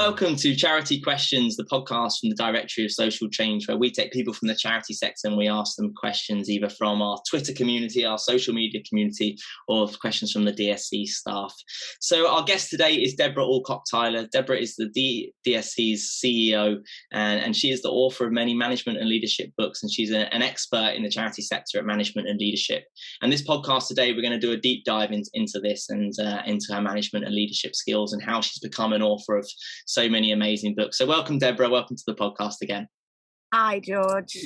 welcome to Charity Questions, the podcast from the Directory of Social Change, where we take people from the charity sector and we ask them questions either from our Twitter community, our social media community, or questions from the DSC staff. So our guest today is Debra Allcock Tyler. Debra is the DSC's CEO, and she is the author of many management and leadership books, and she's an expert in the charity sector at management and leadership. And this podcast today, we're going to do a deep dive into this and into her management and leadership skills and how she's become an author of so many amazing books. So welcome, Debra. Welcome to the podcast again. Hi, George.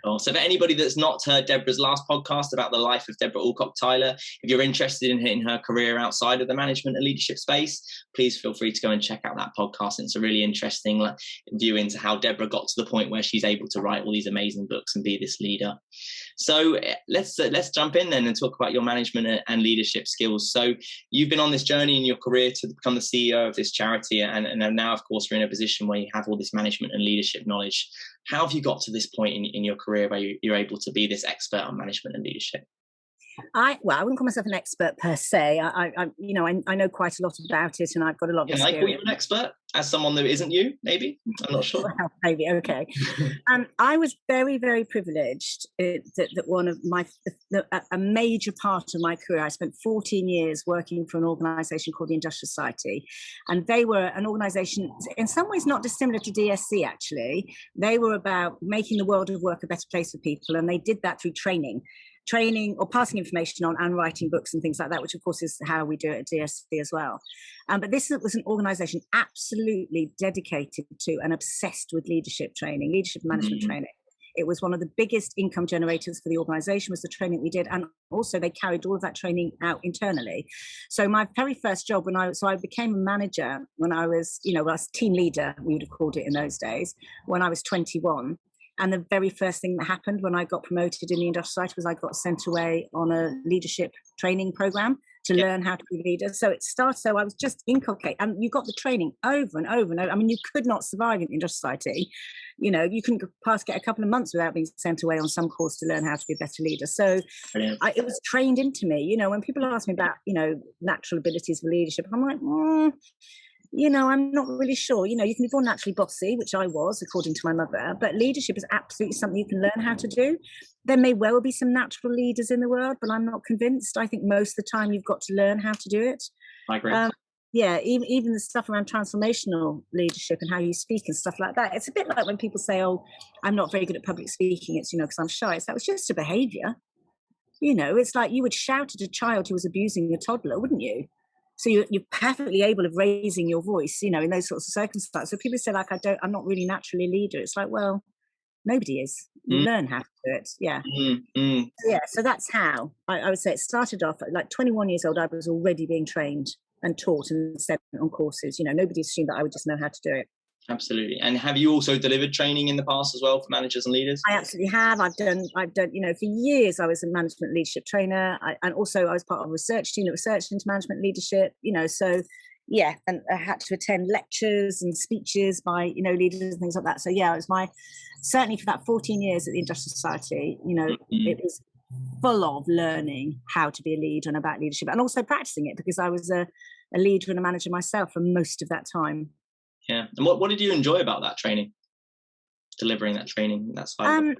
Cool. So for anybody that's not heard Debra's last podcast about the life of Debra Allcock Tyler, if you're interested in her career outside of the management and leadership space, please feel free to go and check out that podcast. It's a really interesting view into how Debra got to the point where she's able to write all these amazing books and be this leader. So let's jump in then and talk about your management and leadership skills. So you've been on this journey in your career to become the CEO of this charity, and now, of course, you're in a position where you have all this management and leadership knowledge. How have you got to this point in your career where you're able to be this expert on management and leadership? I wouldn't call myself an expert per se. I know quite a lot about it, and I've got a lot of experience. Can I call you an expert as someone that isn't you? Maybe, I'm not sure. Well, maybe, okay. I was very, very privileged that one of a major part of my career. I spent 14 years working for an organisation called the Industrial Society, and they were an organisation in some ways not dissimilar to DSC. Actually, they were about making the world of work a better place for people, and they did that through training or passing information on and writing books and things like that, which of course is how we do it at DSC as well. But this was an organisation absolutely dedicated to and obsessed with leadership training, leadership management training. It was one of the biggest income generators for the organisation, was the training we did. And also they carried all of that training out internally. So my very first job I became a manager when I was, team leader, we would have called it in those days, when I was 21. And the very first thing that happened when I got promoted in the Industrial Society was I got sent away on a leadership training program to learn how to be a leader. So it started, so I was just inculcated, and you got the training over and over and over. I mean, you could not survive in the Industrial Society. You couldn't get a couple of months without being sent away on some course to learn how to be a better leader. So it was trained into me. When people ask me about, natural abilities for leadership, I'm like, I'm not really sure. You can be born naturally bossy, which I was, according to my mother, but leadership is absolutely something you can learn how to do. There may well be some natural leaders in the world, but I'm not convinced. I think most of the time you've got to learn how to do it. I agree. Even the stuff around transformational leadership and how you speak and stuff like that. It's a bit like when people say, oh, I'm not very good at public speaking. It's, because I'm shy. That was just a behavior. It's like you would shout at a child who was abusing a toddler, wouldn't you? So you're perfectly able of raising your voice, in those sorts of circumstances. So people say, like, I'm not really naturally a leader. It's like, well, nobody is. You learn how to do it. Yeah. So that's how I would say it started off at like 21 years old. I was already being trained and taught and sent on courses. Nobody assumed that I would just know how to do it. Absolutely. And have you also delivered training in the past as well for managers and leaders? I absolutely have. I've done, for years I was a management leadership trainer. And also I was part of a research team that researched into management leadership, and I had to attend lectures and speeches by, leaders and things like that. So yeah, it was certainly for that 14 years at the Industrial Society, it was full of learning how to be a leader and about leadership, and also practicing it, because I was a leader and a manager myself for most of that time. Yeah. And what did you enjoy about that training? Delivering that training, that side?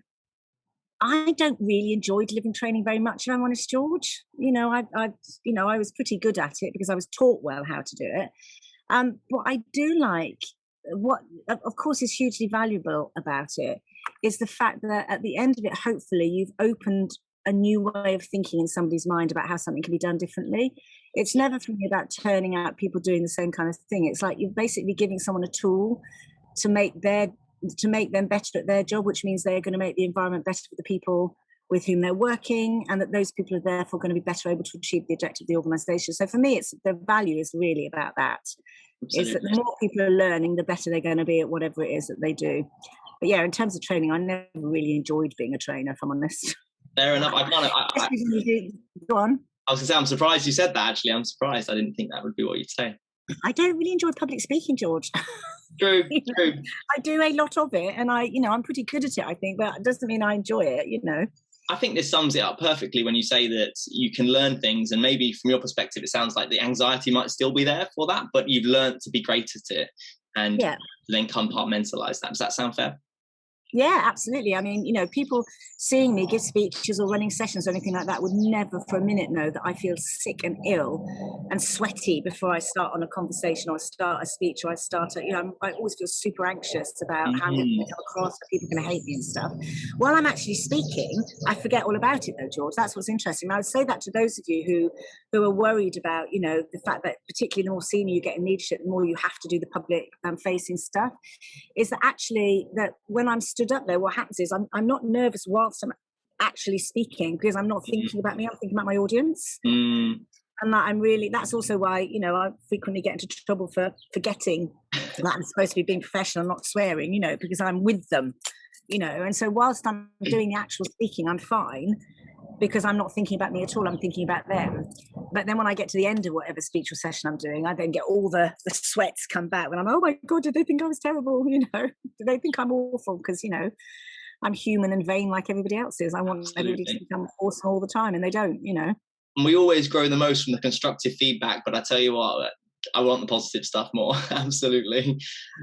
I don't really enjoy delivering training very much, if I'm honest, George. I was pretty good at it because I was taught well how to do it. But I do like what, of course, is hugely valuable about it is the fact that at the end of it, hopefully, you've opened a new way of thinking in somebody's mind about how something can be done differently. It's never for me about turning out people doing the same kind of thing. It's like you're basically giving someone a tool to make them better at their job, which means they're going to make the environment better for the people with whom they're working, and that those people are therefore going to be better able to achieve the objective of the organisation. So for me, the value is really about that. Absolutely. Is that the more people are learning, the better they're going to be at whatever it is that they do. But yeah, in terms of training, I never really enjoyed being a trainer, if I'm honest. Fair enough. Go on. I was going to say, I'm surprised you said that, actually. I'm surprised. I didn't think that would be what you'd say. I don't really enjoy public speaking, George. True. I do a lot of it, and I'm pretty good at it, I think, but it doesn't mean I enjoy it, I think this sums it up perfectly when you say that you can learn things, and maybe from your perspective, it sounds like the anxiety might still be there for that, but you've learned to be great at it. and then compartmentalize that. Does that sound fair? Yeah, absolutely. I mean, people seeing me give speeches or running sessions or anything like that would never for a minute know that I feel sick and ill and sweaty before I start on a conversation or start a speech or I always feel super anxious about how I'm going to come across, are people going to hate me and stuff. While I'm actually speaking, I forget all about it though, George. That's what's interesting. And I would say that to those of you who are worried about, the fact that particularly the more senior you get in leadership, the more you have to do the public facing stuff, is that actually that when I'm stood up there, what happens is I'm not nervous whilst I'm actually speaking because I'm not thinking about me, I'm thinking about my audience. And that's also why, I frequently get into trouble for forgetting that I'm supposed to be being professional and not swearing, because I'm with them, and so whilst I'm doing the actual speaking, I'm fine because I'm not thinking about me at all, I'm thinking about them. But then when I get to the end of whatever speech or session I'm doing, I then get all the sweats come back when I'm, oh my God, did they think I was terrible? Do they think I'm awful? Because, I'm human and vain like everybody else is. I want everybody to think I'm awesome all the time, and they don't, And we always grow the most from the constructive feedback, but I tell you what, I want the positive stuff more. Absolutely.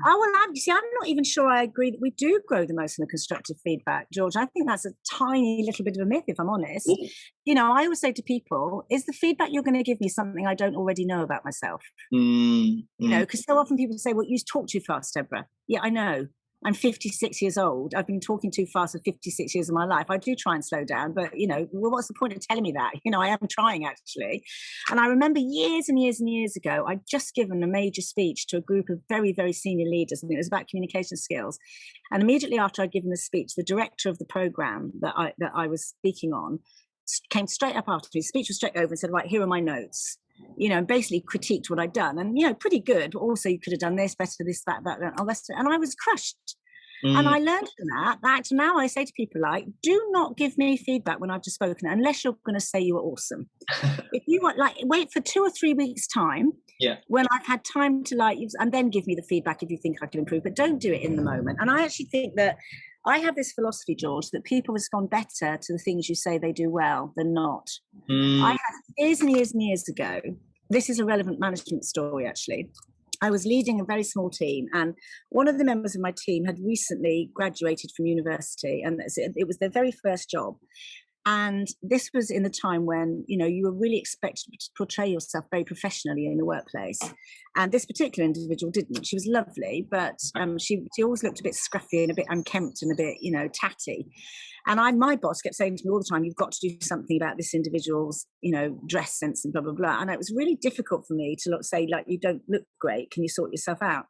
Oh, well, I'm not even sure I agree that we do grow the most in the constructive feedback, George. I think that's a tiny little bit of a myth, if I'm honest. Ooh. I always say to people, is the feedback you're going to give me something I don't already know about myself? Because so often people say, well, you talk too fast, Debra. Yeah, I know. I'm 56 years old. I've been talking too fast for 56 years of my life. I do try and slow down, but, well, what's the point of telling me that? I am trying, actually. And I remember years and years and years ago, I'd just given a major speech to a group of very, very senior leaders, and it was about communication skills. And immediately after I'd given the speech, the director of the program that I was speaking on came straight up after me. The speech was straight over and said, right, here are my notes. And basically critiqued what I'd done, and pretty good, but also you could have done this better, this, that, all this, and I was crushed. And I learned from that now I say to people, like, do not give me feedback when I've just spoken unless you're going to say you were awesome. If you want, wait for 2 or 3 weeks time, when I've had time to and then give me the feedback if you think I can improve, but don't do it in the moment. And I actually think that I have this philosophy, George, that people respond better to the things you say they do well than not. I had years and years and years ago, this is a relevant management story, actually. I was leading a very small team, and one of the members of my team had recently graduated from university, and it was their very first job. And this was in the time when, you were really expected to portray yourself very professionally in the workplace. And this particular individual didn't. She was lovely, but she always looked a bit scruffy and a bit unkempt and a bit, tatty. And my boss kept saying to me all the time, you've got to do something about this individual's, dress sense and blah, blah, blah. And it was really difficult for me to say, you don't look great. Can you sort yourself out?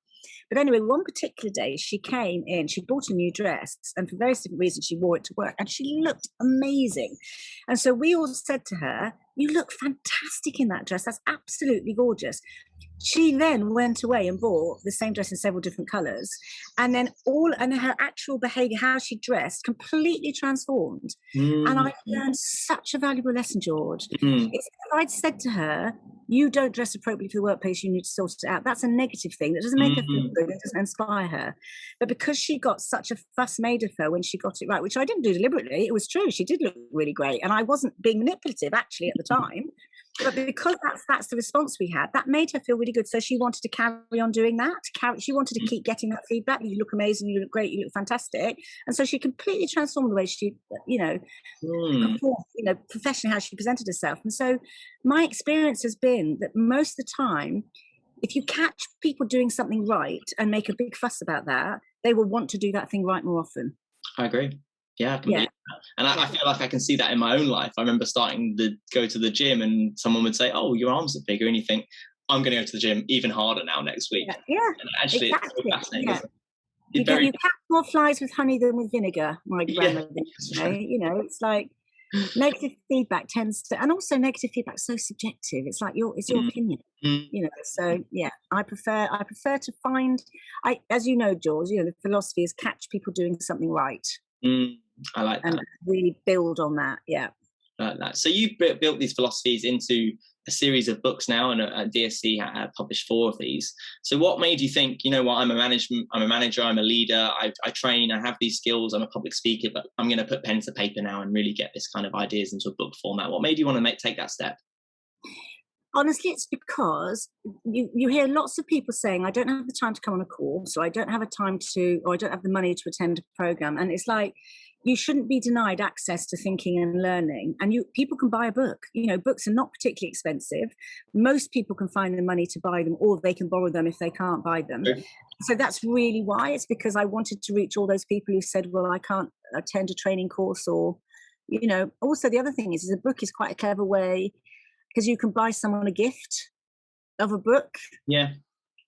But anyway, one particular day she came in, she bought a new dress, and for various different reasons she wore it to work, and she looked amazing. And so we all said to her, you look fantastic in that dress. That's absolutely gorgeous. She then went away and bought the same dress in several different colours, and then her actual behaviour, how she dressed, completely transformed. And I learned such a valuable lesson, George. If I'd said to her, you don't dress appropriately for the workplace, you need to sort it out, that's a negative thing. That doesn't make her feel good, it doesn't inspire her. But because she got such a fuss made of her when she got it right, which I didn't do deliberately, it was true, she did look really great, and I wasn't being manipulative actually at the time. But because that's the response we had, that made her feel really good. So she wanted to carry on doing that. She wanted to keep getting that feedback. You look amazing. You look great. You look fantastic. And so she completely transformed the way she, performed, professionally, how she presented herself. And so my experience has been that most of the time, if you catch people doing something right and make a big fuss about that, they will want to do that thing right more often. I agree. Yeah, completely. And I feel like I can see that in my own life. I remember starting to go to the gym and someone would say, oh, your arms are bigger. And you think, I'm going to go to the gym even harder now next week. Yeah, and actually, exactly. It's so fascinating. Yeah. You catch more flies with honey than with vinegar, my grandmother used to say. It's like negative feedback tends to, and also negative feedback is so subjective. It's like it's your opinion. So I prefer to find, as you know, George, the philosophy is catch people doing something right. I like that. And really build on that. Yeah. I like that. So you've built these philosophies into a series of books now, and DSC published 4 of these. So what made you think, what, I'm a manager, I'm a leader, I train, I have these skills, I'm a public speaker, but I'm going to put pen to paper now and really get this kind of ideas into a book format? What made you want to take that step? Honestly, it's because you hear lots of people saying, I don't have the time to come on a course, or I don't have a time to, or I don't have the money to attend a program. And it's like, you shouldn't be denied access to thinking and learning. And people can buy a book. Books are not particularly expensive. Most people can find the money to buy them, or they can borrow them if they can't buy them. Sure. So that's really why. It's because I wanted to reach all those people who said, well, I can't attend a training course, or, also the other thing is a book is quite a clever way, because you can buy someone a gift of a book. Yeah.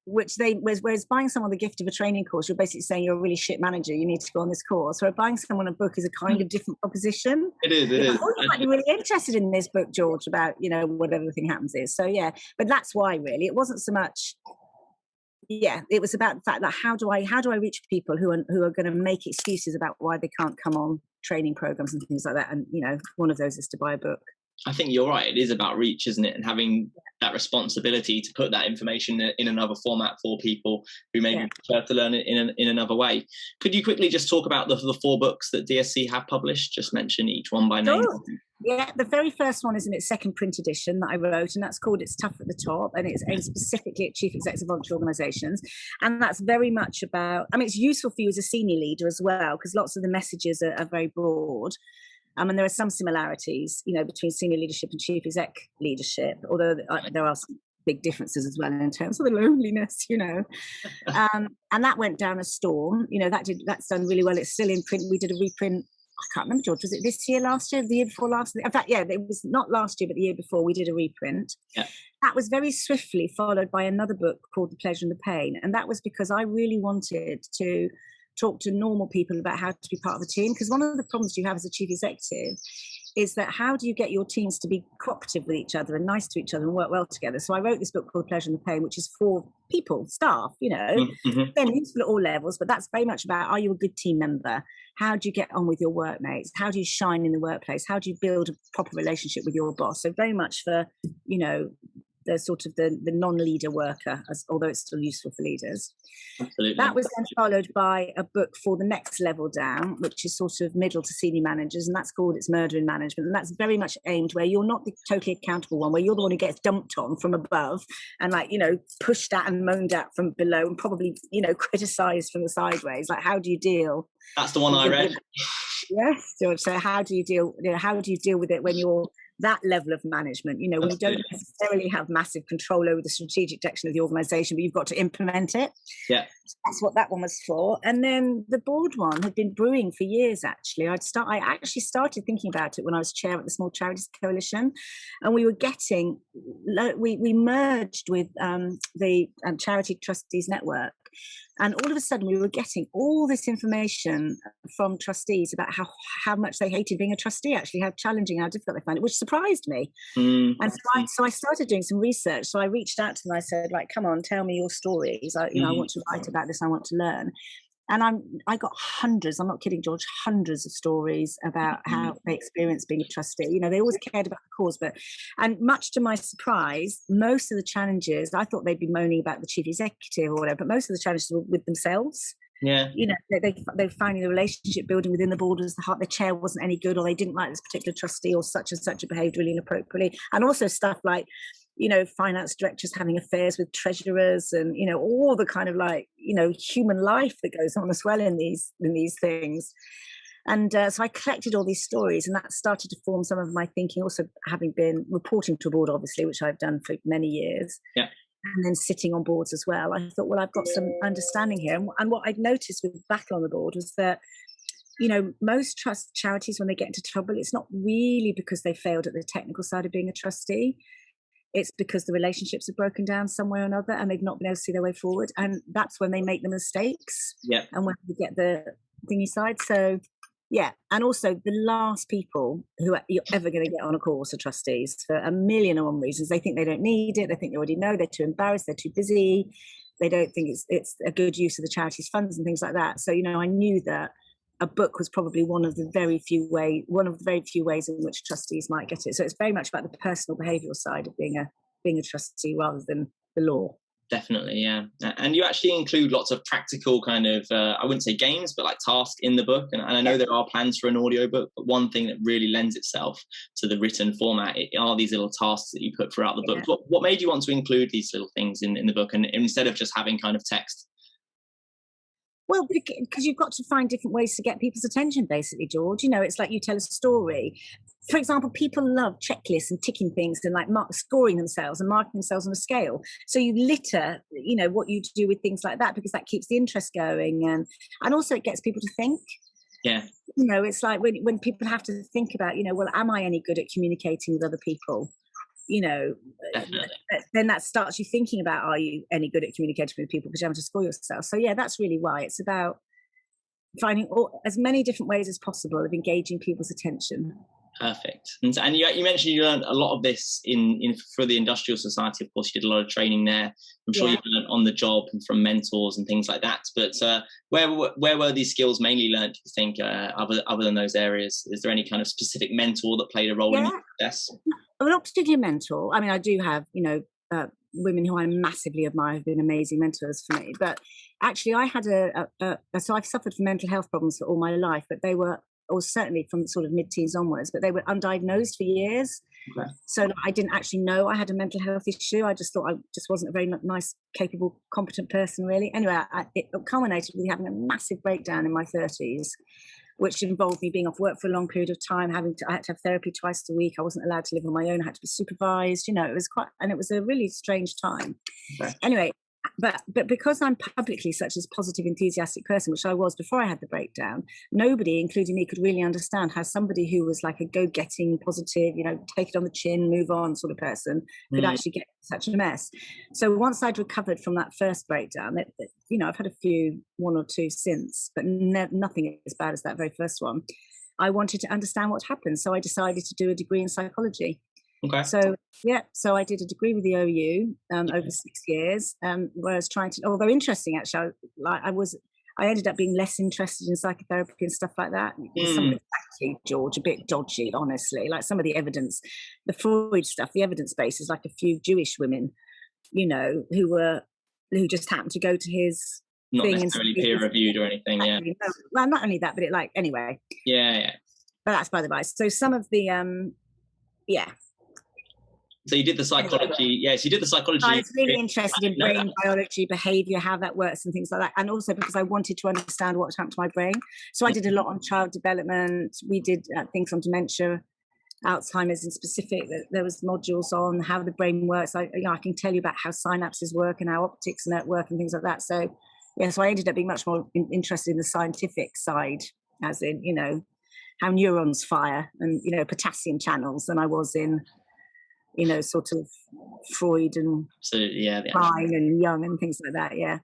Whereas buying someone the gift of a training course, you're basically saying you're a really shit manager, you need to go on this course. Whereas buying someone a book is a kind of different proposition. It is. Oh, you might be really interested in this book, George, about, whatever the thing happens is. So, yeah, but that's why really. It wasn't so much, it was about the fact that how do I reach people who are going to make excuses about why they can't come on training programs and things like that. And, one of those is to buy a book. I think you're right. It is about reach, isn't it? And having that responsibility to put that information in another format for people who maybe prefer to learn it in another way. Could you quickly just talk about the 4 books that DSC have published? Just mention each one by name. Yeah, the very first one is in its second print edition that I wrote, and that's called It's Tough at the Top, and it's aimed specifically at chief execs of voluntary organisations. And that's very much about, it's useful for you as a senior leader as well, because lots of the messages are very broad. And there are some similarities, between senior leadership and chief exec leadership, although there are some big differences as well in terms of the loneliness, And that went down a storm. That's done really well. It's still in print. We did a reprint. I can't remember, George. Was it this year, last year, the year before last? In fact, it was not last year, but the year before. We did a reprint. Yeah. That was very swiftly followed by another book called The Pleasure and the Pain, and that was because I really wanted to talk to normal people about how to be part of a team. Because one of the problems you have as a chief executive is that how do you get your teams to be cooperative with each other and nice to each other and work well together? So I wrote this book called Pleasure and the Pain, which is for people, staff, they're useful at all levels, but that's very much about, are you a good team member? How do you get on with your workmates? How do you shine in the workplace? How do you build a proper relationship with your boss? So very much for, the sort of the non-leader worker, although it's still useful for leaders. Absolutely. That was then followed by a book for the next level down, which is sort of middle to senior managers, and that's called It's Murder in Management. And that's very much aimed where you're not the totally accountable one, where you're the one who gets dumped on from above and pushed at and moaned at from below and probably, criticised from the sideways. Like, how do you deal? That's the one I read. Yes, George. So how do you deal with it when you're that level of management, when you don't necessarily have massive control over the strategic direction of the organisation, but you've got to implement it. Yeah. So that's what that one was for. And then the board one had been brewing for years, actually. I actually started thinking about it when I was chair at the Small Charities Coalition, and we merged with the Charity Trustees Network. And all of a sudden, we were getting all this information from trustees about how much they hated being a trustee, actually, how challenging, how difficult they found it, which surprised me. And so I started doing some research. So I reached out to them. I said, come on, tell me your stories. I want to write about this. I want to learn. And I got hundreds, I'm not kidding, George, hundreds of stories about how they experienced being a trustee. They always cared about the cause, and much to my surprise, most of the challenges, I thought they'd be moaning about the chief executive or whatever, but most of the challenges were with themselves. Yeah. They finding the relationship building within the board was the chair wasn't any good, or they didn't like this particular trustee, or such and such behaved really inappropriately. And also stuff like, finance directors having affairs with treasurers, and all the kind of human life that goes on as well in these things. And so I collected all these stories, and that started to form some of my thinking. Also, having been reporting to a board, obviously, which I've done for many years, and then sitting on boards as well, I thought, well, I've got some understanding here. And what I'd noticed with Battle on the Board was that, most trust charities, when they get into trouble, it's not really because they failed at the technical side of being a trustee. It's because the relationships have broken down some way or another, and they've not been able to see their way forward. And that's when they make the mistakes. Yeah. And when they get the thingy side. So, yeah. And also the last people who you're ever going to get on a course are trustees for a million and one reasons. They think they don't need it. They think they already know. They're too embarrassed. They're too busy. They don't think it's a good use of the charity's funds and things like that. So, I knew that a book was probably one of the very few ways in which trustees might get it. So it's very much about the personal behavioural side of being a trustee rather than the law. Definitely, yeah. And you actually include lots of practical kind of, I wouldn't say games, but like tasks in the book. And I know there are plans for an audiobook, but one thing that really lends itself to the written format are these little tasks that you put throughout the book. What made you want to include these little things in the book, and instead of just having kind of text? Well, because you've got to find different ways to get people's attention, basically, George. It's like you tell a story. For example, people love checklists and ticking things and like scoring themselves and marking themselves on a scale. So you litter, what you do with things like that, because that keeps the interest going, and also it gets people to think. Yeah. It's like when people have to think about, well, am I any good at communicating with other people? Then that starts you thinking about, are you any good at communicating with people, because you have to score yourself. So yeah, that's really why it's about finding as many different ways as possible of engaging people's attention. Perfect. And you mentioned you learned a lot of this for the Industrial Society. Of course, you did a lot of training there. I'm sure you learned on the job and from mentors and things like that. But where were these skills mainly learned, do you think, other than those areas? Is there any kind of specific mentor that played a role in your success? Well, not particularly a mentor. I mean, I do have, women who I massively admire have been amazing mentors for me. But actually, I had so I've suffered from mental health problems for all my life, but they were, or certainly from sort of mid-teens onwards, but they were undiagnosed for years. Okay. So I didn't actually know I had a mental health issue. I just thought I just wasn't a very nice, capable, competent person, really. Anyway, it culminated with having a massive breakdown in my 30s, which involved me being off work for a long period of time. I had to have therapy twice a week. I wasn't allowed to live on my own. I had to be supervised. It was a really strange time. Okay. Anyway, but because I'm publicly such a positive, enthusiastic person, which I was before I had the breakdown, nobody, including me, could really understand how somebody who was like a go-getting, positive, take it on the chin, move on sort of person could actually get such a mess. So once I'd recovered from that first breakdown, I've had one or two since, but nothing as bad as that very first one. I wanted to understand what happened, so I decided to do a degree in psychology. Okay. So I did a degree with the OU over 6 years, where I was trying to, although interesting actually, I ended up being less interested in psychotherapy and stuff like that. Some of it, actually, George, a bit dodgy, honestly. Like some of the evidence, the Freud stuff, the evidence base is like a few Jewish women, who just happened to go to his not thing necessarily peer reviewed or anything. Yeah. No, well, not only that, but anyway. Yeah. But that's by the by. So some of the So you did the psychology. Yes, you did the psychology. I was really interested in brain biology, behavior, how that works and things like that. And also because I wanted to understand what happened to my brain. So I did a lot on child development. We did things on dementia, Alzheimer's in specific. There was modules on how the brain works. I can tell you about how synapses work and how optics network and things like that. So, so I ended up being much more interested in the scientific side, as in, how neurons fire and, potassium channels, than I was in, sort of Freud and Klein and Jung and things like that. Yeah.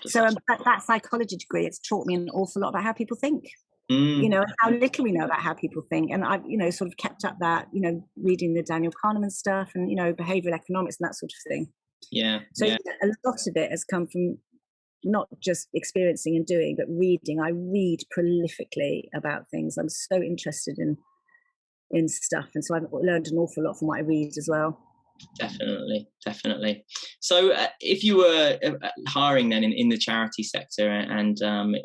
So that psychology degree, it's taught me an awful lot about how people think. How little we know about how people think. And I've, sort of kept up that, reading the Daniel Kahneman stuff and, behavioral economics and that sort of thing. Yeah. So a lot of it has come from not just experiencing and doing, but reading. I read prolifically about things. I'm so interested in stuff, and so I've learned an awful lot from what I read as well. Definitely. So if you were hiring then in the charity sector, and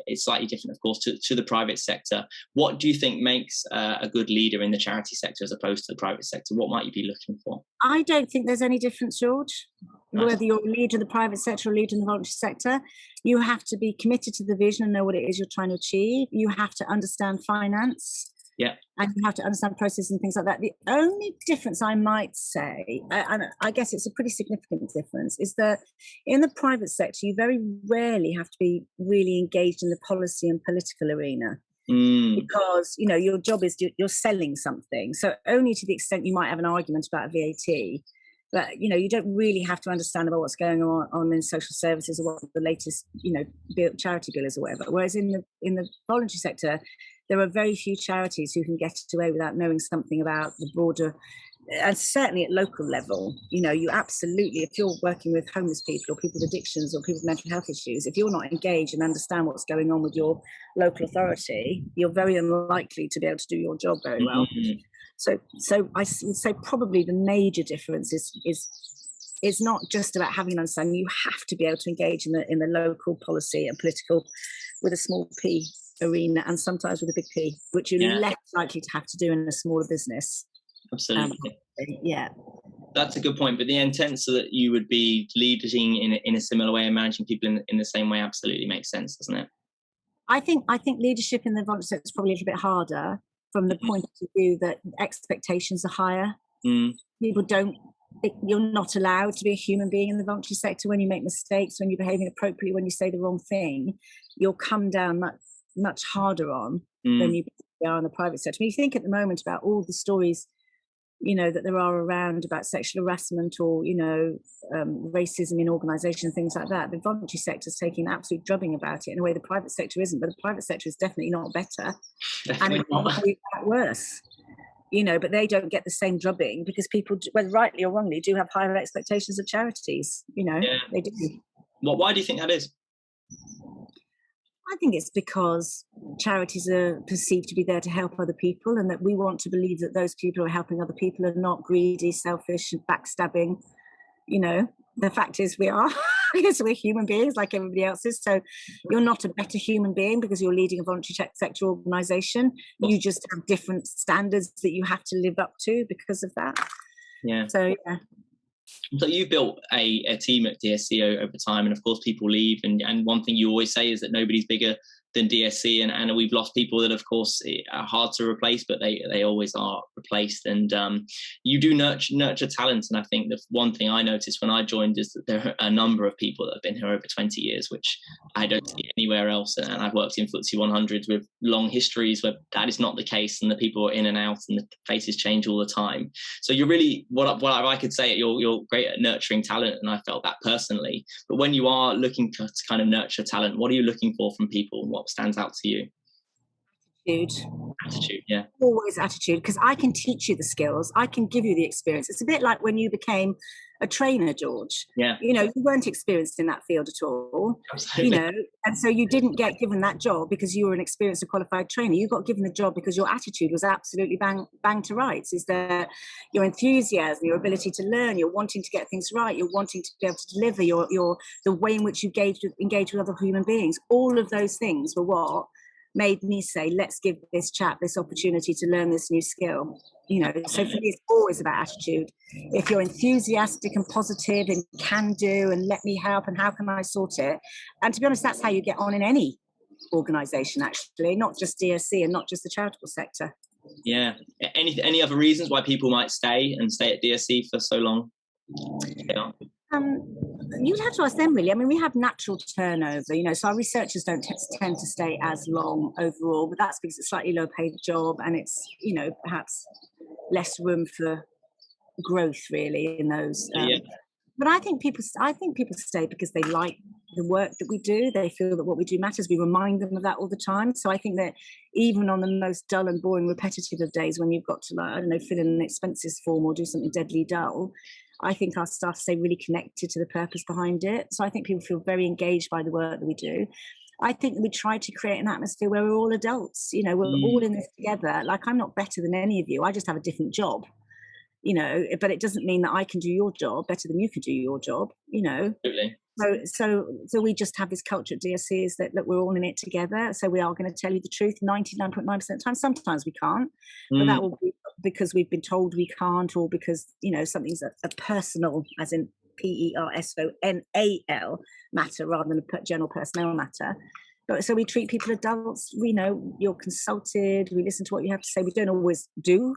it's slightly different of course to the private sector, what do you think makes a good leader in the charity sector as opposed to the private sector? What might you be looking for? I don't think there's any difference, George. Nice. Whether you're a leader in the private sector or a leader in the voluntary sector, you have to be committed to the vision and know what it is you're trying to achieve. You have to understand finance. Yeah. And you have to understand processes and things like that. The only difference I might say, and I guess it's a pretty significant difference, is that in the private sector, you very rarely have to be really engaged in the policy and political arena. Because, your job is you're selling something. So only to the extent you might have an argument about VAT, but, you don't really have to understand about what's going on in social services or what the latest, charity bill is or whatever. Whereas in the voluntary sector, there are very few charities who can get away without knowing something about the broader, and certainly at local level. You absolutely, if you're working with homeless people or people with addictions or people with mental health issues, if you're not engaged and understand what's going on with your local authority, you're very unlikely to be able to do your job very well. So I would say probably the major difference is it's not just about having an understanding. You have to be able to engage in the local policy and political with a small p arena, and sometimes with a big P, which you're less likely to have to do in a smaller business. Absolutely. Yeah. That's a good point. But the intent so that you would be leading in a similar way and managing people in the same way absolutely makes sense, doesn't it? I think leadership in the voluntary sector is probably a little bit harder from the point of view that expectations are higher. People don't, you're not allowed to be a human being in the voluntary sector. When you make mistakes, when you're behaving appropriately, when you say the wrong thing, you'll come down much harder on than you are in the private sector. I mean, you think at the moment about all the stories, you know, that there are around about sexual harassment or, you know, racism in organisations, things like that. The voluntary sector is taking an absolute drubbing about it in a way the private sector isn't, but the private sector is definitely not better. Definitely and probably worse, you know, but they don't get the same drubbing because people, whether rightly or wrongly, do have higher expectations of charities, you know, they do. Why do you think that is? I think it's because charities are perceived to be there to help other people, and that we want to believe that those people who are helping other people are not greedy, selfish, and backstabbing. You know, the fact is we are, because we're human beings like everybody else is. So you're not a better human being because you're leading a voluntary sector organisation. You just have different standards that you have to live up to because of that. Yeah. So, yeah. So you built a team at DSC over time, and of course people leave, and one thing you always say is that nobody's bigger than DSC, and we've lost people that of course are hard to replace, but they always are replaced. And you do nurture talent, and I think the one thing I noticed when I joined is that there are a number of people that have been here over 20 years, which I don't see anywhere else, and I've worked in FTSE 100s with long histories where that is not the case, and the people are in and out and the faces change all the time. So you're really, what I could say, you're great at nurturing talent, and I felt that personally. But when you are looking to kind of nurture talent, what are you looking for from people? What stands out to you? Attitude, yeah. Always attitude, because I can teach you the skills, I can give you the experience. It's a bit like when you became a trainer, George. Yeah. You know, you weren't experienced in that field at all. Absolutely. You know, and so you didn't get given that job because you were an experienced and qualified trainer. You got given the job because your attitude was absolutely bang to rights. Is that your enthusiasm, your ability to learn, you're wanting to get things right, you're wanting to be able to deliver, your the way in which you engage with other human beings. All of those things were what made me say, let's give this chap this opportunity to learn this new skill. You know, so for me, it's always about attitude. If you're enthusiastic and positive and can do and let me help and how can I sort it? And to be honest, that's how you get on in any organisation, actually, not just DSC and not just the charitable sector. Yeah. Any other reasons why people might stay at DSC for so long? Yeah. You'd have to ask them, really. I mean, we have natural turnover, you know, so our researchers don't tend to stay as long overall, but that's because it's a slightly low paid job and it's, you know, perhaps less room for growth really in those. But I think people stay because they like the work that we do. They feel that what we do matters. We remind them of that all the time. So I think that even on the most dull and boring, repetitive of days when you've got to, like, I don't know, fill in an expenses form or do something deadly dull, I think our staff stay really connected to the purpose behind it. So I think people feel very engaged by the work that we do. I think we try to create an atmosphere where we're all adults. You know, we're all in this together. Like, I'm not better than any of you. I just have a different job. You know, but it doesn't mean that I can do your job better than you could do your job, you know. Absolutely. So we just have this culture at DSC is that we're all in it together. So we are going to tell you the truth 99.9% of the time. Sometimes we can't, but that will be because we've been told we can't, or because, you know, something's a personal, as in PERSONAL matter rather than a general personnel matter. But so we treat people as adults. We know you're consulted. We listen to what you have to say. We don't always do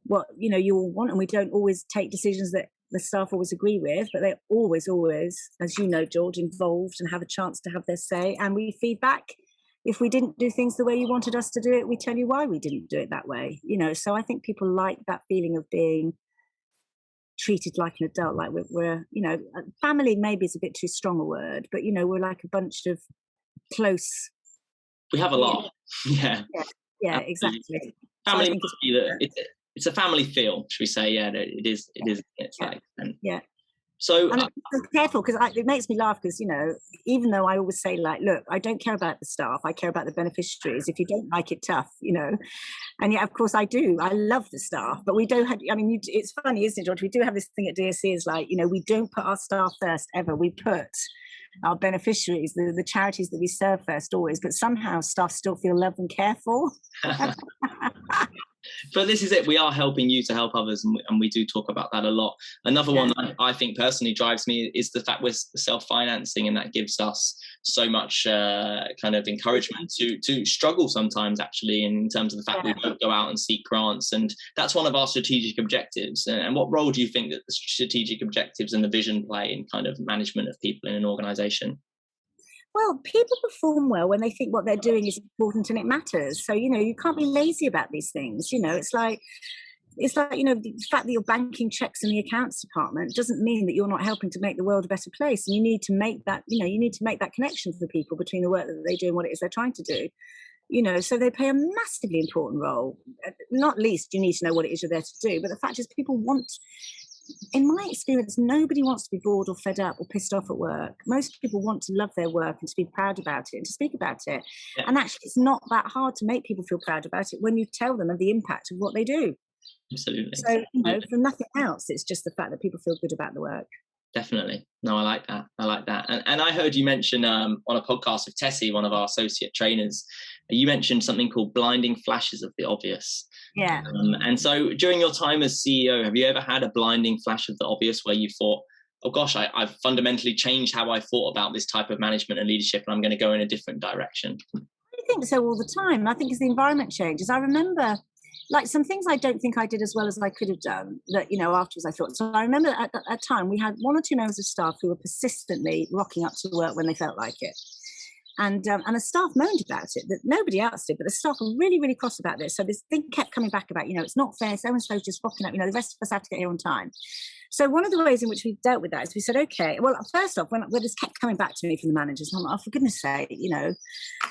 what, you know, you all want, and we don't always take decisions that the staff always agree with, but they're always, as you know, George, involved and have a chance to have their say, and we feed back. If we didn't do things the way you wanted us to do it, we tell you why we didn't do it that way, you know. So I think people like that feeling of being treated like an adult, like we're you know, family maybe is a bit too strong a word, but, you know, we're like a bunch of close. We have a lot. Yeah, exactly. Family must be it's a family feel, should we say? Yeah, it is. It's like, yeah. So and I'm careful because it makes me laugh because, even though I always say, like, look, I don't care about the staff, I care about the beneficiaries. If you don't like it, tough, and yet, of course, I do. I love the staff, but we don't have, it's funny, isn't it, George? We do have this thing at DSC is like, we don't put our staff first ever. We put our beneficiaries, the charities that we serve first always, but somehow staff still feel loved and cared for. But this is it. We are helping you to help others, and we do talk about that a lot. Another one that I think personally drives me is the fact we're self-financing, and that gives us so much kind of encouragement to struggle sometimes, actually, in terms of the fact we don't go out and seek grants. And that's one of our strategic objectives. And what role do you think that the strategic objectives and the vision play in kind of management of people in an organisation? Well, people perform well when they think what they're doing is important and it matters. So, you can't be lazy about these things. It's like, the fact that you're banking checks in the accounts department doesn't mean that you're not helping to make the world a better place. And you need to make that, you need to make that connection for people between the work that they do and what it is they're trying to do. So they play a massively important role. Not least, you need to know what it is you're there to do. But the fact is, people want, in my experience, nobody wants to be bored or fed up or pissed off at work. Most people want to love their work and to be proud about it and to speak about it. Yeah. And actually, it's not that hard to make people feel proud about it when you tell them of the impact of what they do. Absolutely. So, from nothing else, it's just the fact that people feel good about the work. Definitely. No, I like that. And I heard you mention on a podcast with Tessie, one of our associate trainers, you mentioned something called blinding flashes of the obvious. Yeah. And so during your time as CEO, have you ever had a blinding flash of the obvious where you thought, oh gosh, I've fundamentally changed how I thought about this type of management and leadership, and I'm going to go in a different direction? I think so all the time. I think as the environment changes, I remember like some things I don't think I did as well as I could have done that, afterwards I thought. So I remember at that time we had one or two members of staff who were persistently rocking up to work when they felt like it. And the staff moaned about it, that nobody else did, but the staff were really, really cross about this. So this thing kept coming back about, it's not fair, so-and-so's just rocking up, the rest of us have to get here on time. So one of the ways in which we dealt with that is we said, okay, well, first off, when this kept coming back to me from the managers, I'm like, oh, for goodness sake,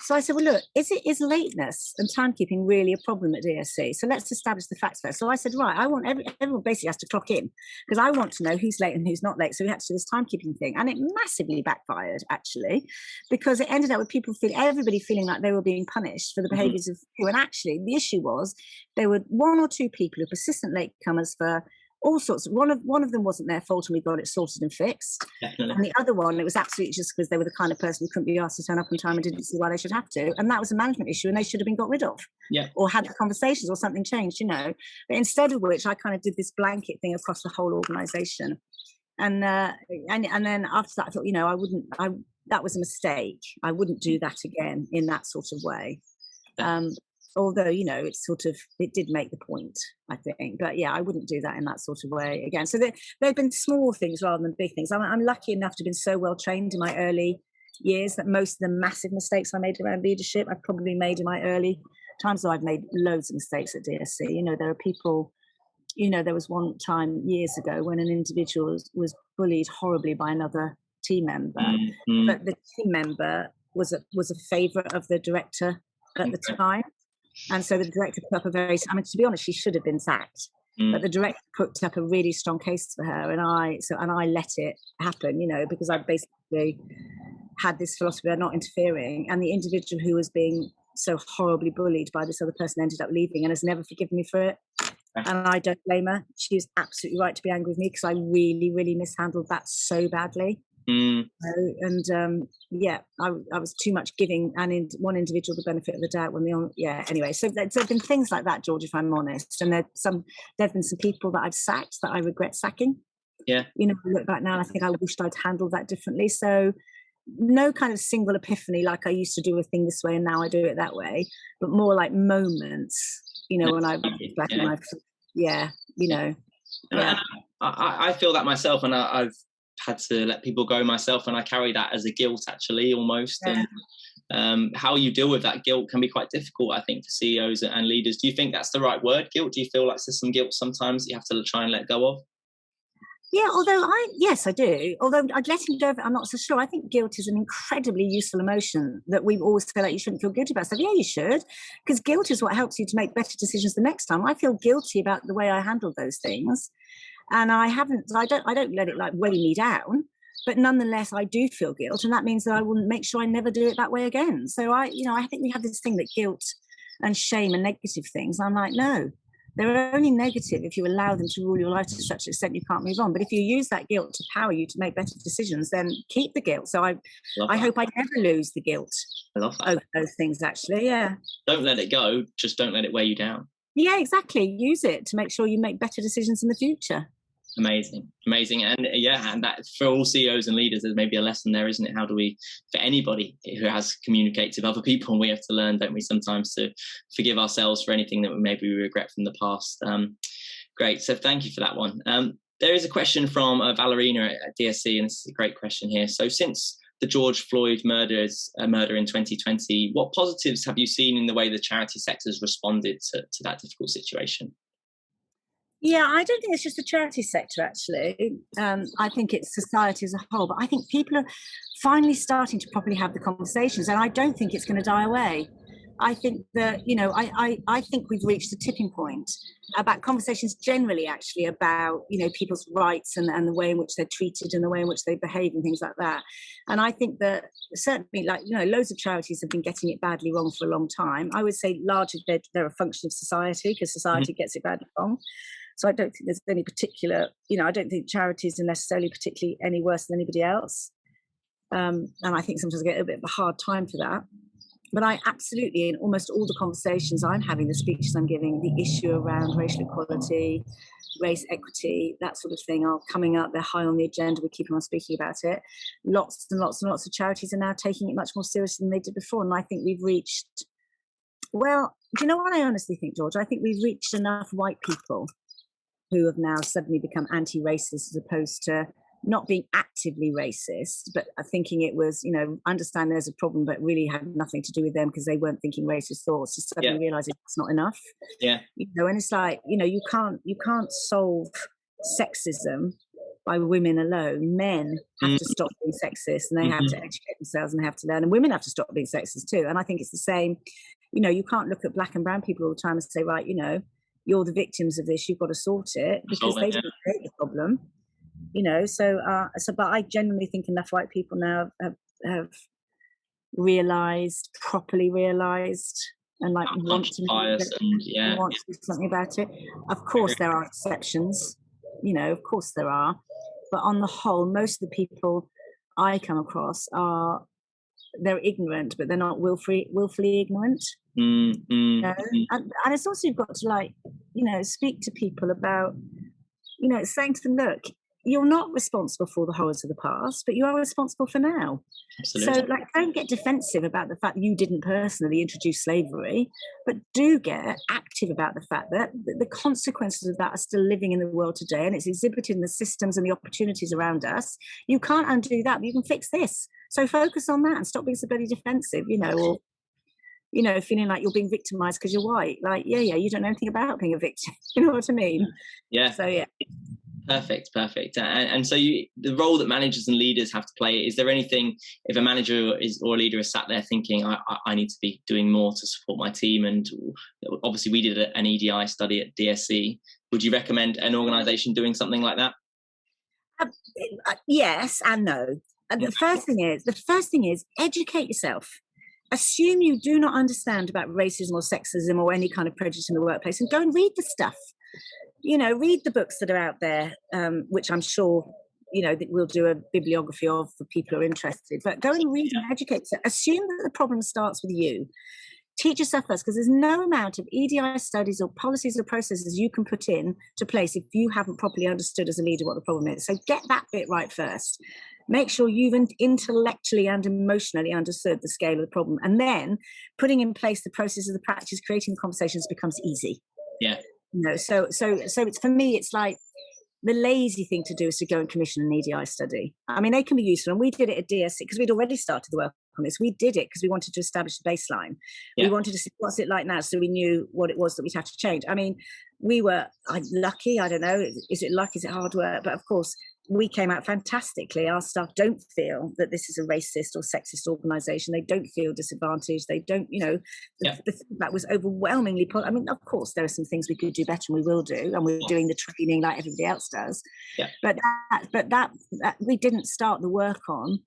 So I said, well, look, is lateness and timekeeping really a problem at DSC? So let's establish the facts first. So I said, right, I want everyone basically has to clock in because I want to know who's late and who's not late. So we had to do this timekeeping thing. And it massively backfired, actually, because it ended up with everybody feeling like they were being punished for the behaviours of who. And actually, the issue was there were one or two people who were persistent latecomers for all sorts. One of them wasn't their fault, and we got it sorted and fixed. Definitely. And the other one, it was absolutely just because they were the kind of person who couldn't be asked to turn up on time and didn't see why they should have to. And that was a management issue, and they should have been got rid of. Yeah. Or had the conversations, or something changed, But instead of which, I kind of did this blanket thing across the whole organisation. And then after that, I thought, that was a mistake. I wouldn't do that again in that sort of way. Although, it did make the point, I think. But yeah, I wouldn't do that in that sort of way again. So there have been small things rather than big things. I'm lucky enough to have been so well trained in my early years that most of the massive mistakes I made around leadership, I've probably made in my early times, though I've made loads of mistakes at DSC. There are people, there was one time years ago when an individual was bullied horribly by another team member, but the team member was a favourite of the director at the time. And so the director put up to be honest, she should have been sacked. But the director put up a really strong case for her, and I let it happen, because I basically had this philosophy of not interfering. And the individual who was being so horribly bullied by this other person ended up leaving and has never forgiven me for it. And I don't blame her. She was absolutely right to be angry with me because I really, really mishandled that so badly. I was too much giving one individual the benefit of the doubt anyway. So there have been things like that, George, if I'm honest. And there have been some people that I've sacked that I regret sacking. Yeah. I look back now and I think I wished I'd handled that differently. So no kind of single epiphany like I used to do a thing this way and now I do it that way, but more like moments, when I look back and I feel that myself, and I've had to let people go myself, and I carry that as a guilt, actually, almost. And how you deal with that guilt can be quite difficult, I think, for CEOs and leaders. Do you think that's the right word, guilt? Do you feel like there's some guilt sometimes that you have to try and let go of? Yeah, yes, I do. Although I'd letting go of it, I'm not so sure. I think guilt is an incredibly useful emotion that we always feel like you shouldn't feel guilty about stuff. Yeah, you should, because guilt is what helps you to make better decisions the next time. I feel guilty about the way I handled those things. and I don't let it like weigh me down, but nonetheless I do feel guilt, and that means that I will make sure I never do it that way again. So I think we have this thing that guilt and shame are negative things. I'm like, no, they're only negative if you allow them to rule your life to such an extent you can't move on. But if you use that guilt to power you to make better decisions, then keep the guilt. So I hope I never lose the guilt over those things, actually. Yeah. Don't let it go. Just don't let it weigh you down. Yeah, exactly. Use it to make sure you make better decisions in the future. Amazing. And and that for all CEOs and leaders, there's maybe a lesson there, isn't it? How do we, for anybody who has communicated with other people, and we have to learn, don't we, sometimes to forgive ourselves for anything that we regret from the past. Great. So thank you for that one. There is a question from Valerina at DSC, and this is a great question here. So since the George Floyd murder in 2020, what positives have you seen in the way the charity sector has responded to that difficult situation? Yeah, I don't think it's just the charity sector, actually. I think it's society as a whole. But I think people are finally starting to properly have the conversations, and I don't think it's going to die away. I think that, I think we've reached a tipping point about conversations generally, actually, about, people's rights and the way in which they're treated and the way in which they behave and things like that. And I think that certainly, loads of charities have been getting it badly wrong for a long time. I would say largely they're a function of society, because society gets it badly wrong. So I don't think there's any particular, I don't think charities are necessarily particularly any worse than anybody else. And I think sometimes I get a bit of a hard time for that. But I absolutely, in almost all the conversations I'm having, the speeches I'm giving, the issue around racial equality, race equity, that sort of thing are coming up. They're high on the agenda. We keep on speaking about it. Lots and lots and lots of charities are now taking it much more seriously than they did before. And I think we've reached, well, do you know what I honestly think, George? I think we've reached enough white people who have now suddenly become anti-racist, as opposed to not being actively racist, but thinking it was, understand there's a problem, but really had nothing to do with them because they weren't thinking racist thoughts, just suddenly realizing it's not enough. Yeah. And it's like, you can't solve sexism by women alone. Men have to stop being sexist, and they have to educate themselves, and they have to learn, and women have to stop being sexist too. And I think it's the same, you can't look at black and brown people all the time and say, right, you're the victims of this, you've got to sort it, because they didn't create the problem. But I genuinely think enough white people now have properly realised, and want to do something about it. Of course, there are exceptions, of course there are, but on the whole, most of the people I come across they're ignorant, but they're not willfully ignorant. And it's also, you've got to speak to people about, saying to them, look, you're not responsible for the horrors of the past, but you are responsible for now. Absolutely. So don't get defensive about the fact that you didn't personally introduce slavery, but do get active about the fact that the consequences of that are still living in the world today, and it's exhibited in the systems and the opportunities around us. You can't undo that, but you can fix this. So focus on that and stop being so bloody defensive, or feeling like you're being victimized because you're white. You don't know anything about being a victim. You know what I mean? Yeah. So, yeah. Perfect. And so the role that managers and leaders have to play, is there anything, if a manager or a leader is sat there thinking, I need to be doing more to support my team, and obviously we did an EDI study at DSC, would you recommend an organisation doing something like that? Yes and no. The first thing is educate yourself. Assume you do not understand about racism or sexism or any kind of prejudice in the workplace, and go and read the stuff. Read the books that are out there, which I'm sure, that we'll do a bibliography of for people who are interested. But go and read and educate yourself. Assume that the problem starts with you. Teach yourself first, because there's no amount of EDI studies or policies or processes you can put in to place if you haven't properly understood as a leader what the problem is. So get that bit right first. Make sure you've intellectually and emotionally understood the scale of the problem. And then putting in place the processes, the practice, creating the conversations becomes easy. Yeah. So it's, for me, it's like the lazy thing to do is to go and commission an EDI study. I mean, they can be useful, and we did it at DSC because we'd already started the work on this. We did it because we wanted to establish the baseline. Yeah. We wanted to see what's it like now, so we knew what it was that we'd have to change. I mean, we were lucky. I don't know, is it luck? Is it hard work? But of course, we came out fantastically. Our staff don't feel that this is a racist or sexist organisation. They don't feel disadvantaged. They don't, the feedback was overwhelmingly positive. I mean, of course, there are some things we could do better, and we will do, and we're doing the training like everybody else does. Yeah. But that we didn't start the work on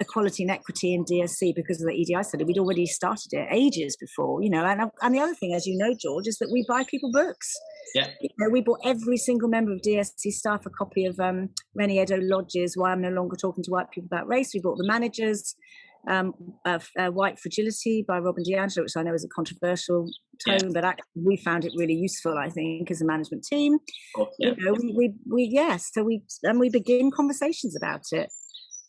equality and equity in DSC because of the EDI study. We'd already started it ages before, and the other thing, as you know, George, is that we buy people books. Yeah. We bought every single member of DSC staff a copy of Rennie Edo Lodge's Why I'm No Longer Talking to White People About Race. We bought the managers, White Fragility by Robin DiAngelo, which I know is a controversial tone, but actually we found it really useful, I think, as a management team. Oh, yeah. So we begin conversations about it.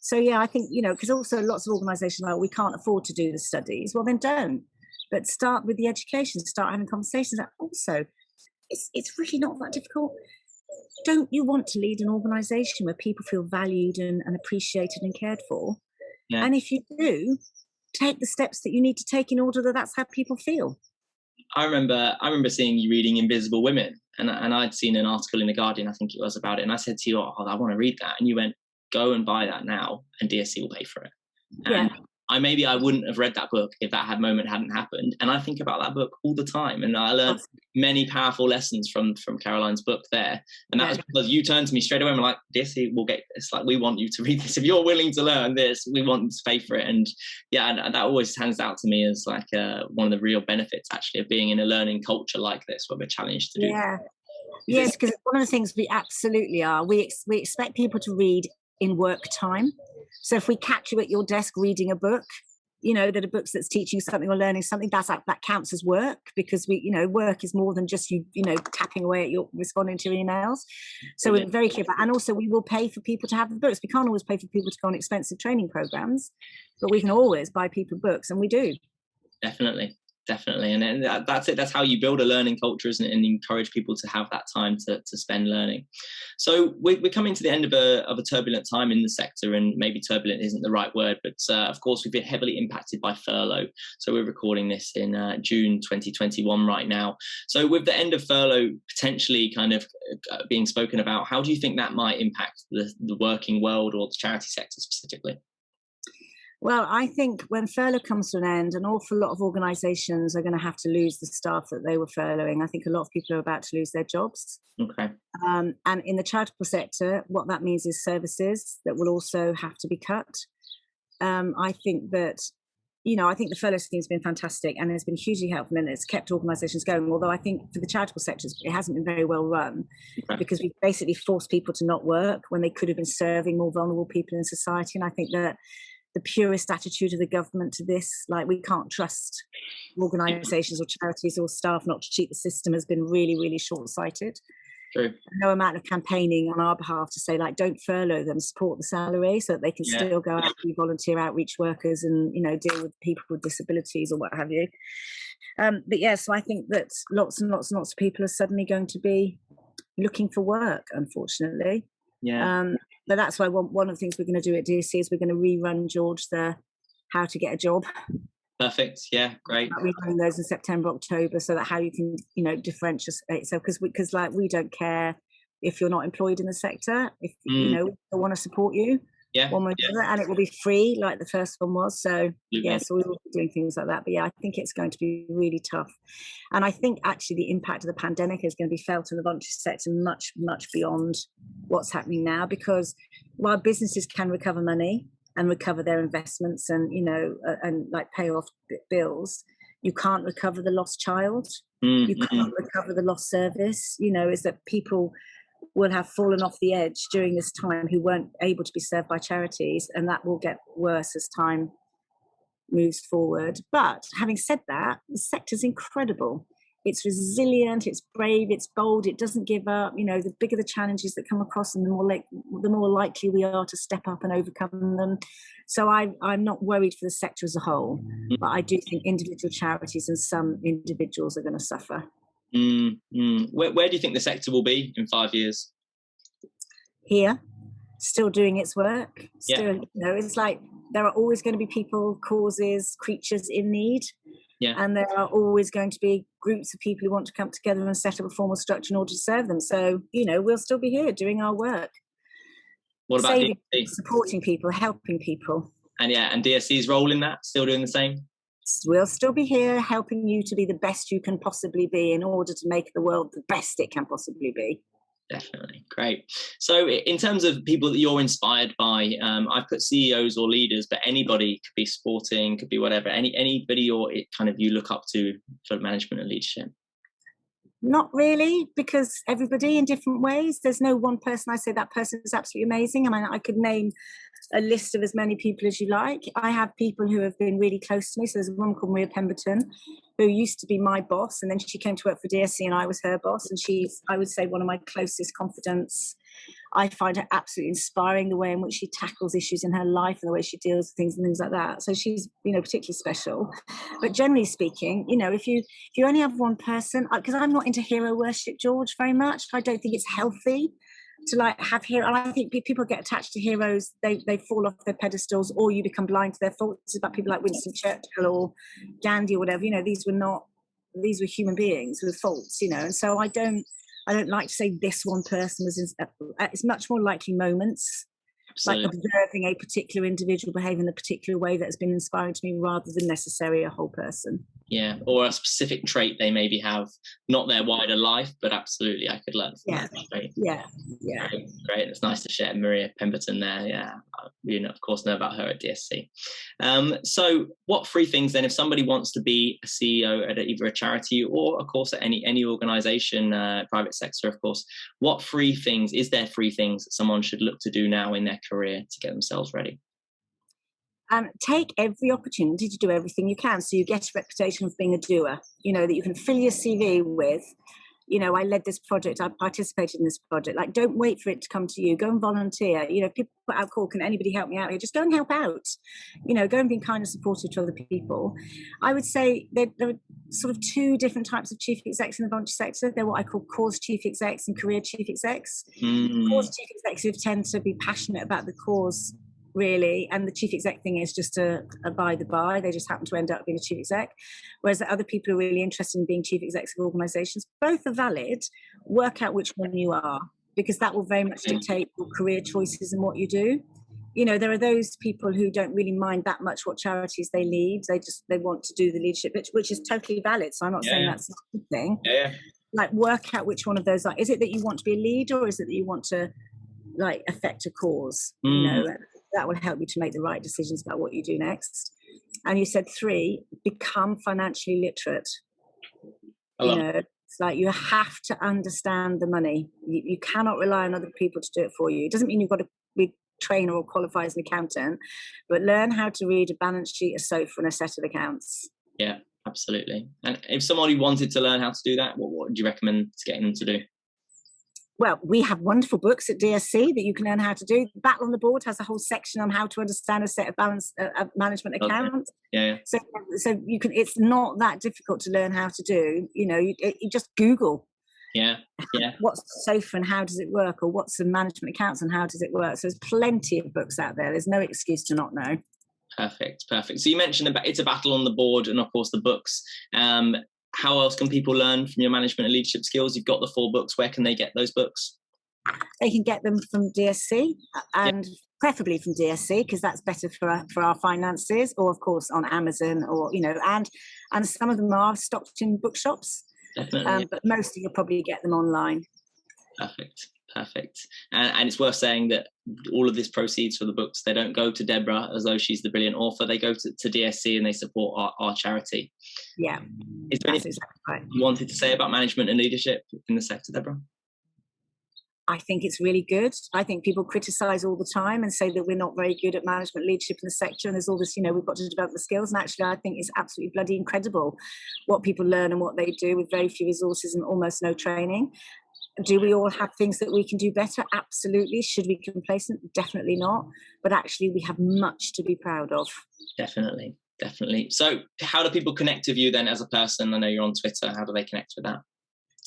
So yeah, I think, because also lots of organisations are like, we can't afford to do the studies. Well, then don't. But start with the education, start having conversations. Also, it's really not that difficult. Don't you want to lead an organisation where people feel valued and appreciated and cared for? Yeah. And if you do, take the steps that you need to take in order that that's how people feel. I remember seeing you reading Invisible Women, and I'd seen an article in The Guardian, I think it was, about it, and I said to you, I want to read that, and you went, go and buy that now, and DSC will pay for it. And I wouldn't have read that book if that moment hadn't happened. And I think about that book all the time. And I learned many powerful lessons from Caroline's book there. And that was because you turned to me straight away and were like, DSC will get this. Like, we want you to read this. If you're willing to learn this, we want you to pay for it. And and that always stands out to me as like one of the real benefits, actually, of being in a learning culture like this, where we're challenged to do. Yeah. Yes, because one of the things we absolutely are, we expect people to read in work time. So if we catch you at your desk reading a book, that are books that's teaching you something or learning something, that counts as work, because work is more than just you tapping away at your responding to your emails. So we're very clear about, and also we will pay for people to have the books. We can't always pay for people to go on expensive training programs, but we can always buy people books, and we do. Definitely. And that's it. That's how you build a learning culture, isn't it? And encourage people to have that time to spend learning. So we're coming to the end of a turbulent time in the sector, and maybe turbulent isn't the right word, but of course we've been heavily impacted by furlough. So we're recording this in June 2021 right now. So with the end of furlough potentially kind of being spoken about, how do you think that might impact the working world or the charity sector specifically? Well, I think when furlough comes to an end, an awful lot of organisations are going to have to lose the staff that they were furloughing. I think a lot of people are about to lose their jobs. Okay. And in the charitable sector, what that means is services that will also have to be cut. I think that, I think the furlough scheme has been fantastic and has been hugely helpful, and it's kept organisations going. Although I think for the charitable sectors, it hasn't been very well run, because we basically forced people to not work when they could have been serving more vulnerable people in society. And I think that the purest attitude of the government to this, like, we can't trust organisations or charities or staff not to cheat the system, has been really, really short-sighted. True. No amount of campaigning on our behalf to say, like, don't furlough them, support the salary so that they can still go out and be volunteer outreach workers and, deal with people with disabilities or what have you. So I think that lots and lots and lots of people are suddenly going to be looking for work, unfortunately. Yeah. But that's why one of the things we're going to do at DSC is we're going to rerun, George, the How to Get a Job. Perfect. Yeah, great. We're running those in September, October, so that how you can, differentiate. So because like, we don't care if you're not employed in the sector, if we want to support you. Yeah. One way or the other, and it will be free like the first one was. So so we will be doing things like that. But I think it's going to be really tough. And I think actually the impact of the pandemic is going to be felt in the voluntary sector much, much beyond what's happening now, because while businesses can recover money and recover their investments and, and like pay off bills, you can't recover the lost child. You can't recover the lost service. Is that people will have fallen off the edge during this time who weren't able to be served by charities, and that will get worse as time moves forward. But having said that, the sector's incredible. It's resilient, it's brave, it's bold, it doesn't give up. The bigger the challenges that come across, and the more likely we are to step up and overcome them. So I'm not worried for the sector as a whole, but I do think individual charities and some individuals are going to suffer. Where do you think the sector will be in 5 years? Here, still doing its work. Still, it's like there are always going to be people, causes, creatures in need. Yeah. And there are always going to be groups of people who want to come together and set up a formal structure in order to serve them. So, we'll still be here doing our work. What about saving, DSC? supporting people, helping people. And DSC's role in that, still doing the same? We'll still be here helping you to be the best you can possibly be in order to make the world the best it can possibly be. Definitely. Great. So in terms of people that you're inspired by, I've put CEOs or leaders, but anybody, could be sporting, could be whatever, anybody or it kind of you look up to for management and leadership? Not really, because everybody in different ways. There's no one person I say that person is absolutely amazing. I mean, I could name a list of as many people as you like. I have people who have been really close to me. So there's a woman called Maria Pemberton, who used to be my boss, and then she came to work for DSC and I was her boss, and she's, I would say, one of my closest confidants. I find her absolutely inspiring, the way in which she tackles issues in her life and the way she deals with things and things like that. So she's, particularly special. But generally speaking, if you only have one person, because I'm not into hero worship, George, very much. I don't think it's healthy to have hero. I think people get attached to heroes, they fall off their pedestals, or you become blind to their faults. It's about people like Winston Churchill or Gandhi or whatever. These were human beings with faults, and so I don't like to say this one person was. It's much more likely moments. Absolutely. Like observing a particular individual behave in a particular way that has been inspiring to me, rather than necessarily a whole person. Yeah, or a specific trait they maybe have, not their wider life, but absolutely I could learn from that. Great. Yeah. Great. It's nice to share Maria Pemberton there. Yeah, you of course know about her at DSC. So what 3 things then, if somebody wants to be a CEO at either a charity or of course at any organisation, private sector of course, what 3 things, is there 3 things that someone should look to do now in their career to get themselves ready? Take every opportunity to do everything you can, so you get a reputation of being a doer, that you can fill your CV with. I led this project, I participated in this project. Like, don't wait for it to come to you. Go and volunteer. People put out call, can anybody help me out here? Just go and help out. Go and be kind and supportive to other people. I would say there are sort of 2 different types of chief execs in the voluntary sector. They're what I call cause chief execs and career chief execs. Cause chief executives tend to be passionate about the cause, really, and the chief exec thing is just a by the by. They just happen to end up being a chief exec, whereas the other people are really interested in being chief execs of organizations. Both are valid. Work out which one you are, because that will very much dictate your career choices and what you do. There are those people who don't really mind that much what charities they lead. They want to do the leadership, which is totally valid. So I'm not saying that's a good thing. Like, work out which one of those is it that you want to be a leader, or is it that you want to affect a cause? That will help you to make the right decisions about what you do next. And you said 3, become financially literate. It's like you have to understand the money. You cannot rely on other people to do it for you. It doesn't mean you've got to be trained or qualify as an accountant, but learn how to read a balance sheet, a SOFA, and a set of accounts. Yeah, absolutely. And if somebody wanted to learn how to do that, what would you recommend to getting them to do? Well, we have wonderful books at DSC that you can learn how to do. Battle on the Board has a whole section on how to understand a set of management accounts. Yeah. So you can. It's not that difficult to learn how to do. You just Google. Yeah. What's the SOFA and how does it work, or what's the management accounts and how does it work? So there's plenty of books out there. There's no excuse to not know. Perfect. So you mentioned it's a battle on the board, and of course the books. How else can people learn from your management and leadership skills? You've got the 4 books. Where can they get those books? They can get them from DSC, and preferably from DSC, because that's better for our finances, or of course on Amazon, or and some of them are stocked in bookshops. Definitely. But mostly you'll probably get them online. Perfect. And it's worth saying that all of this proceeds for the books, they don't go to Debra as though she's the brilliant author. They go to DSC and they support our charity. Yeah. Is there anything you wanted to say about management and leadership in the sector, Debra? I think it's really good. I think people criticise all the time and say that we're not very good at management leadership in the sector, and there's all this, we've got to develop the skills. And actually, I think it's absolutely bloody incredible what people learn and what they do with very few resources and almost no training. Do we all have things that we can do better? Absolutely. Should we be complacent? Definitely not. But actually, we have much to be proud of. Definitely. So how do people connect with you then as a person? I know you're on Twitter. How do they connect with that?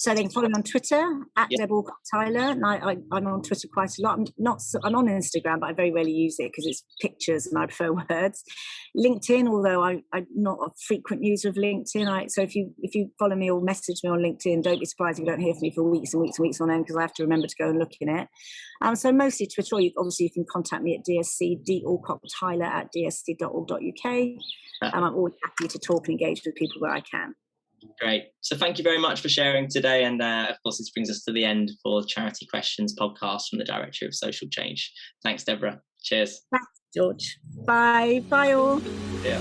So they can follow me on Twitter at Debra Allcock Tyler, and I'm on Twitter quite a lot. I'm on Instagram, but I very rarely use it because it's pictures and I prefer words. LinkedIn, although I'm not a frequent user of LinkedIn. So if you follow me or message me on LinkedIn, don't be surprised if you don't hear from me for weeks and weeks and weeks on end, because I have to remember to go and look in it. So mostly Twitter, or obviously you can contact me at DSC, dallcocktyler@dsc.org.uk. I'm always happy to talk and engage with people where I can. Great. So thank you very much for sharing today. And of course, this brings us to the end for Charity Questions podcast from the Director of Social Change. Thanks, Debra. Cheers. Thanks, George. Bye. Bye all. Yeah.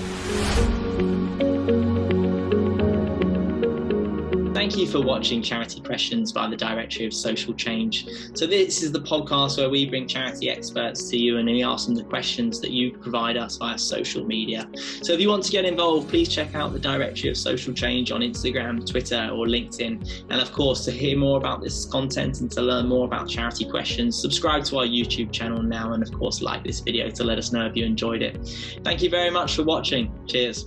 Thank you for watching Charity Questions by the Directory of Social Change. So this is the podcast where we bring charity experts to you and we ask them the questions that you provide us via social media. So if you want to get involved, please check out the Directory of Social Change on Instagram, Twitter or LinkedIn. And of course, to hear more about this content and to learn more about Charity Questions, subscribe to our YouTube channel now, and of course like this video to let us know if you enjoyed it. Thank you very much for watching. Cheers.